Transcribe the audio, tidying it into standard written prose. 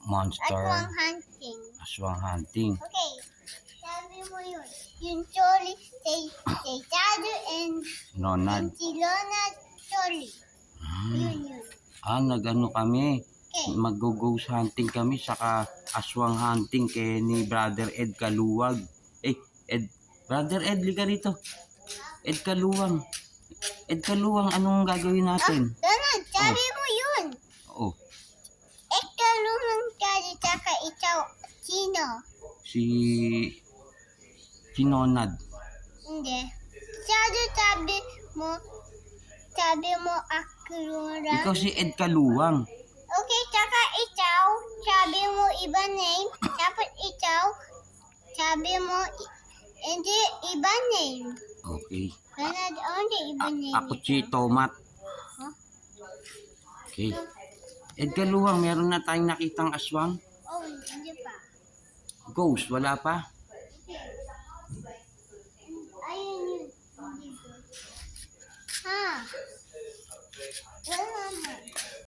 Monster. Aswang hunting. Aswang hunting. Okay. Sabi mo yun. Yung Choli, si Chado and Ronald. si Ronald Choli. Yun. Nagano kami. Okay. Mag-ghost hunting kami saka aswang hunting kay ni Brother Ed Kaluwag. Brother Ed, liga rito. Ed Kaluwang. Ed Kaluwang, anong gagawin natin? Ronald, sabi mo yun. Oh, Ikaw lumang Chado, tsaka ikaw, sino? si Nonad. Hindi. Chado, sabi mo Akura. Ikaw si Ed Kaluwang. Okay, tsaka ikaw, sabi mo iba name. Tapos ikaw, sabi mo, hindi iba name. Okay. Ronald, only iba name. Ako si Tomat. Huh? Okay. Ed Kaluwang, meron na tayong nakitang aswang. Oh, hindi pa. Ghost, wala pa? Ayun yun. Ha? Wala mo.